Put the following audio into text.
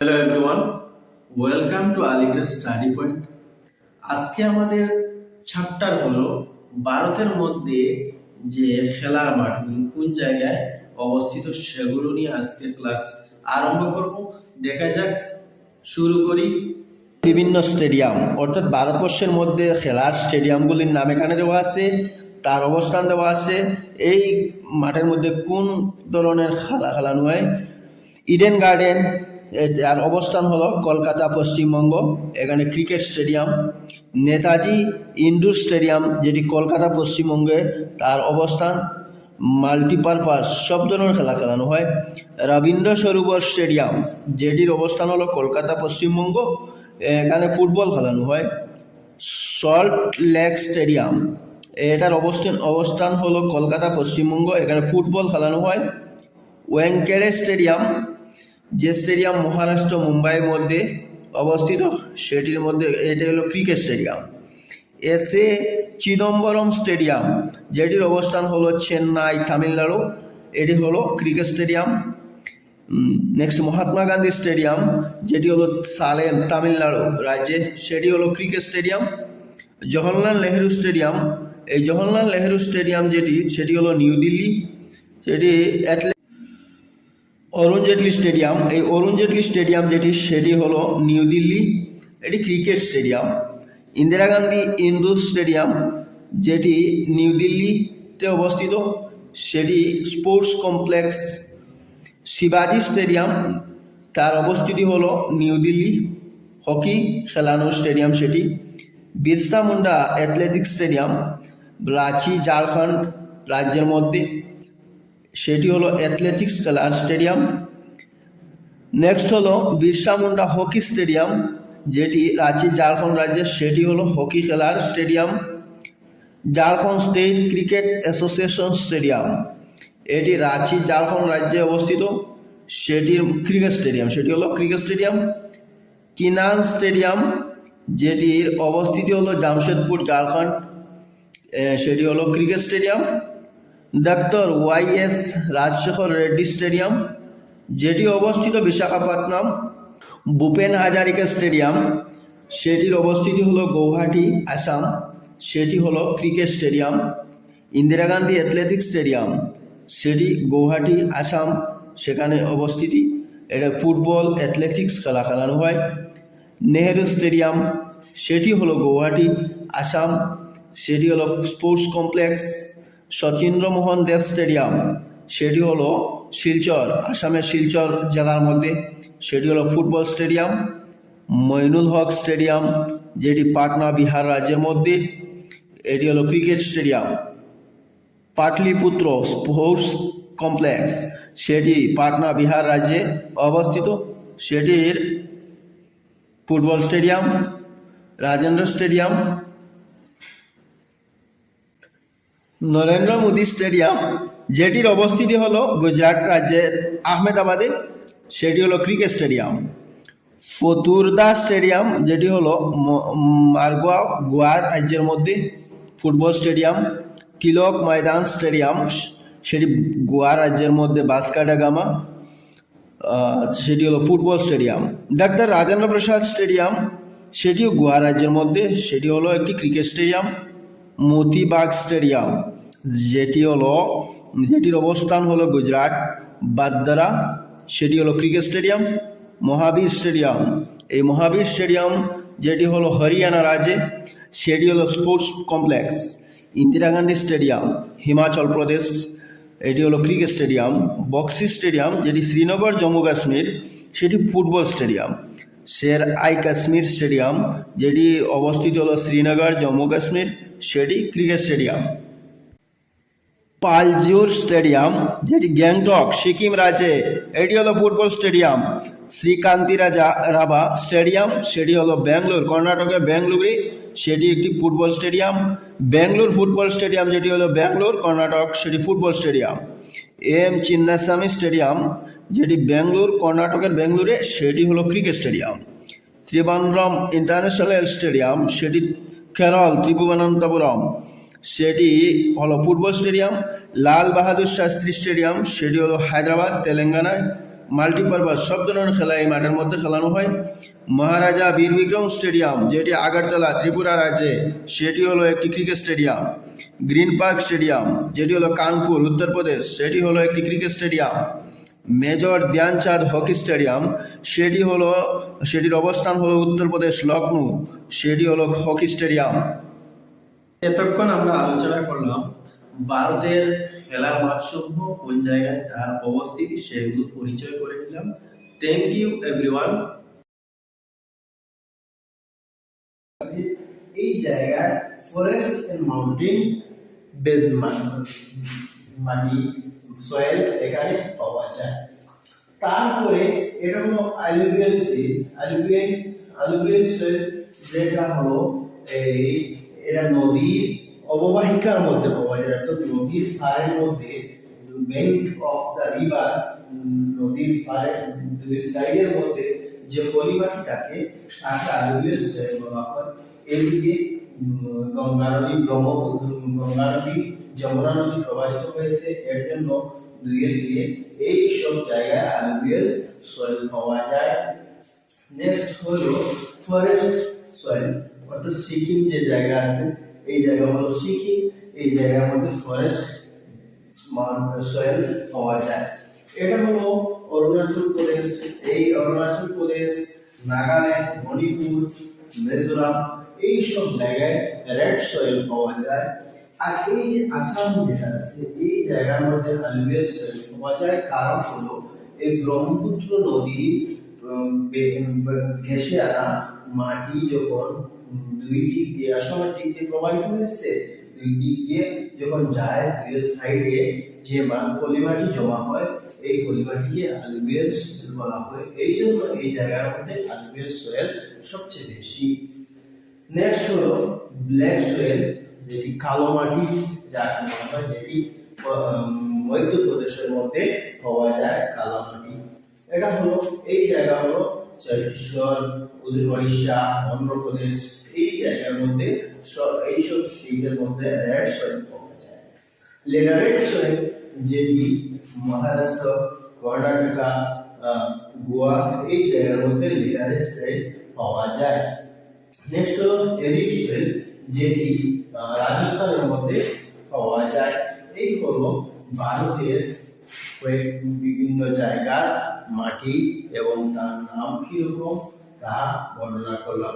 Hello everyone, welcome to Aligarh study point. আজকে আমাদের chapter হলো ভারতের মধ্যে যে খেলার মাঠ কোন জায়গায় অবস্থিত সেগুলো নিয়ে আজকের ক্লাস আরম্ভ করব। দেখা যাক, শুরু করি। বিভিন্ন স্টেডিয়াম অর্থাৎ ভারতবর্ষের মধ্যে খেলার স্টেডিয়ামগুলির নাম এখানে দেওয়া আছে, তার অবস্থান দেওয়া আছে। এই মাঠের মধ্যে কোন ধরনের খেলা খেলানো হয়। ইডেন গার্ডেন, যার অবস্থান হলো কলকাতা, পশ্চিমবঙ্গ, এখানে cricket stadium. Netaji indoor stadium, যেটি কলকাতা, পশ্চিমবঙ্গে, তার অবস্থান। মাল্টিপারপাস সব ধরনের খেলা খেলানো হয়। রবীন্দ্র সরোবর স্টেডিয়াম, যেটির অবস্থান হলো কলকাতা, পশ্চিমবঙ্গ, এখানে ফুটবল খেলানো হয়। সল্ট লেক স্টেডিয়াম, এটার অবস্থান হলো কলকাতা, পশ্চিমবঙ্গ, এখানে ফুটবল খেলানো হয়। ওয়াংখেড়ে স্টেডিয়াম, যে স্টেডিয়াম মহারাষ্ট্র মুম্বাইয়ের মধ্যে অবস্থিত, সেটির মধ্যে এটা হলো cricket stadium. SA Chidambaram stadium, যেটির অবস্থান হলো চেন্নাই, তামিলনাড়ু, এটি হলো cricket stadium. Next Mahatma Gandhi stadium, যেটি হলো সালেম, তামিলনাড়ু রাজ্যে, সেটি হলো cricket stadium. Jawaharlal Nehru stadium, এই জওহরলাল নেহেরু স্টেডিয়াম সেটি হলো নিউ দিল্লি, সেটি অরুণ জেটলি স্টেডিয়াম, এই অরুণ জেটলি স্টেডিয়াম সেটি হলো নিউ দিল্লি, এটি cricket stadium. Indira Gandhi indoor stadium, যেটি নিউ দিল্লিতে অবস্থিত, সেটি স্পোর্টস কমপ্লেক্স। শিবাজি স্টেডিয়াম, তার অবস্থিতি হলো নিউ দিল্লি, হকি খেলানোর স্টেডিয়াম সেটি। বিরসা মুন্ডা অ্যাথলেটিক্স স্টেডিয়াম, রাঁচি, ঝাড়খণ্ড রাজ্যের মধ্যে, সেটি হলো অ্যাথলেটিক্স খেলার স্টেডিয়াম। নেক্সট হলো বিরসা মুন্ডা হকি স্টেডিয়াম, যেটি রাঁচি, ঝাড়খণ্ড রাজ্যের, সেটি হলো হকি খেলার stadium. Jharkhand state cricket association stadium, এটি রাঁচি, ঝাড়খণ্ড রাজ্যে অবস্থিত, সেটির ক্রিকেট স্টেডিয়াম, সেটি হলো ক্রিকেট স্টেডিয়াম। কিনান স্টেডিয়াম, যেটির অবস্থিতি হলো জামশেদপুর, ঝাড়খণ্ড, সেটি হলো cricket stadium. Doctor Y S. Rajasekhara Reddy stadium, যেটি অবস্থিত বিশাখাপত্তনম। ভূপেন হাজারিকা স্টেডিয়াম, সেটির অবস্থিতি হলো গৌহাটি, আসাম, সেটি হলো cricket stadium. Indira Gandhi athletics stadium, সেটি গৌহাটি, আসাম, সেখানে অবস্থিতি, এটা ফুটবল অ্যাথলেটিক্স খেলা খেলানো হয়। নেহেরু স্টেডিয়াম, সেটি হলো গৌহাটি, আসাম, সেটি হলো স্পোর্টস কমপ্লেক্স। সচিন্দ্র মোহন দেব স্টেডিয়াম, সেটি হলো শিলচর, আসামের শিলচর জেলার মধ্যে, সেটি হলো football stadium. Moinul Haque stadium, যেটি পাটনা, বিহার রাজ্যের মধ্যে, এটি হলো cricket stadium. Pataliputra sports complex, সেটি পাটনা, বিহার রাজ্যে অবস্থিত, সেটির football stadium. Rajendra stadium. Narendra Modi stadium, যেটির অবস্থিতি হলো গুজরাট রাজ্যের আহমেদাবাদে, সেটি হলো ক্রিকেট স্টেডিয়াম। ফতুরদা স্টেডিয়াম, যেটি হলো মারগাঁও, গোয়া রাজ্যের মধ্যে, ফুটবল স্টেডিয়াম। তিলক ময়দান স্টেডিয়াম, সেটি গোয়া রাজ্যের মধ্যে, বাস্কা ডা গামা, সেটি হলো football stadium. Doctor Rajendra Prasad stadium, সেটিও গোয়া রাজ্যের মধ্যে, সেটি হলো একটি ক্রিকেট স্টেডিয়াম। মতিবাগ স্টেডিয়াম, যেটির অবস্থান হলো গুজরাট, বাদরা, সেটি হলো ক্রিকেট স্টেডিয়াম। মহাবীর স্টেডিয়াম, এই মহাবীর স্টেডিয়াম, যেটি হলো হরিয়ানা রাজ্যে, সেটি হলো sports complex. Indira Gandhi stadium, Himachal Pradesh, এটি হলো ক্রিকেট স্টেডিয়াম। বক্সি স্টেডিয়াম, যেটি শ্রীনগর, জম্মু কাশ্মীর, সেটি football stadium. Sher I Kashmir stadium, যেটি অবস্থিত হলো শ্রীনগর, জম্মু কাশ্মীর, সেটি ক্রিকেট স্টেডিয়াম। পালজোর স্টেডিয়াম, যেটি গ্যাংটক, সিকিম রাজ্যে, এটি হলো ফুটবল স্টেডিয়াম। শ্রীকান্তি রাজা রাভা স্টেডিয়াম, সেটি হলো ব্যাঙ্গালোর, কর্ণাটকের বেঙ্গালুরু, সেটি একটি football stadium. Bangalore football stadium, যেটি হলো ব্যাঙ্গালোর, কর্ণাটক, সেটি football stadium. M Chinnaswamy stadium, যেটি ব্যাঙ্গালোর, কর্ণাটকের বেঙ্গালুরে, সেটি হলো cricket stadium. Trivandrum international stadium, সেটি কেরল, ত্রিভুবনন্তপুরম, সেটি হলো football stadium. Lal Bahadur Shastri stadium, সেটি হলো হায়দ্রাবাদ, তেলেঙ্গানায়। মাল্টিপারপাস সব ধরনের খেলা এই মাঠের মধ্যে খেলানো হয়। মহারাজা বীর বিক্রম স্টেডিয়াম যেটি আগরতলা ত্রিপুরা রাজ্যে, সেটি হলো একটি cricket stadium. Green Park stadium যেটি হলো কানপুর উত্তরপ্রদেশ, সেটি হলো একটি cricket stadium. Major Dhyanchand hockey stadium সেটির অবস্থান হলো উত্তরপ্রদেশ লখনৌ, সেটি হলো হকি স্টেডিয়াম। এতক্ষণ আমরা আলোচনা করলাম ভারতের খেলার মাঠসমূহ কোন জায়গায় তার অবস্থিতি, সেগুলো পরিচয় করে দিলাম। Thank you everyone. এই জায়গায় ফরেস্ট এন্ড মাউন্টেন বেস মাটি সয়েল এখানে পাওয়া যায়। তারপরে এটা হলো অ্যালুভিয়াল সয়েল, যেটা হলো এটা নদীর অববাহিকার মধ্যে পাওয়া যায়, অর্থাৎ নদীর পাড়ের মধ্যে, ব্যাংক অফ দ্য রিভার, নদীর পাড়ে দুই সাইডের মধ্যে যে পলিমাটি থাকে তাকে অ্যালুভিয়াল সয়েল বলা হয়। এদিকে গঙ্গা নদী, গঙ্গা নদী, যমুনা নদী প্রবাহিত হয়েছে, এর জন্য দুইয়ের দিকে এই সব জায়গায় অ্যালুভিয়াল সয়েল পাওয়া যায়। নেক্সট হলো ফরেস্ট সয়েল, অর্থাৎ সিকিম যে জায়গা আছে, এই জায়গা হলো সিকিম, এই জায়গার মধ্যে ফরেস্ট সয়েল পাওয়া যায়। এটা হলো অরুণাচল প্রদেশ, এই অরুণাচল প্রদেশ, নাগাল্যান্ড, মণিপুর, মিজোরাম, এই সব জায়গায় রেড সয়েল পাওয়া যায়। আর এই যে আসাম যেটা আছে, এই জায়গার মধ্যে অ্যালুভিয়াল সয়েল পাওয়া যায়। কারণ হলো এই ব্রহ্মপুত্র নদী ঘেঁষে আনা মাটি যখন দুই দিক দিয়ে আসামের দিক দিয়ে প্রবাহিত হয়েছে, দুই দিক দিয়ে যখন যায়, দুই সাইডে যে পলিমাটি জমা হয়, এই পলিমাটিকে অ্যালুভিয়াল সয়েল বলা হয়। এই জন্য এই জায়গার মধ্যে অ্যালুভিয়াল সয়েল সবচেয়ে বেশি। নেক্সট হলো ব্ল্যাক সয়েল, যেটি কালো মাটি যাকে বলা হয়, যেটি মধ্যপ্রদেশের মধ্যে পাওয়া যায়, কালো মাটি। এটা হলো এই জায়গা হলো ছত্তিশগড়, উড়িষ্যা, অন্ধ্রপ্রদেশ, এই জায়গার মধ্যে এইসব স্টেটের মধ্যে রেড সয়েল পাওয়া যায়। লেটারেট সয়েল যেটি মহারাষ্ট্র, কর্ণাটকা, গোয়া, এই জায়গার মধ্যে লেটারেট সয়েল পাওয়া যায়। নেক্সট হলো এরিড সয়েল, যেটি রাজস্থানের মধ্যে পাওয়া যায়। এই হলো ভারতের বিভিন্ন জায়গার মাটি এবং তার নাম কিরকম তা বর্ণনা করলাম।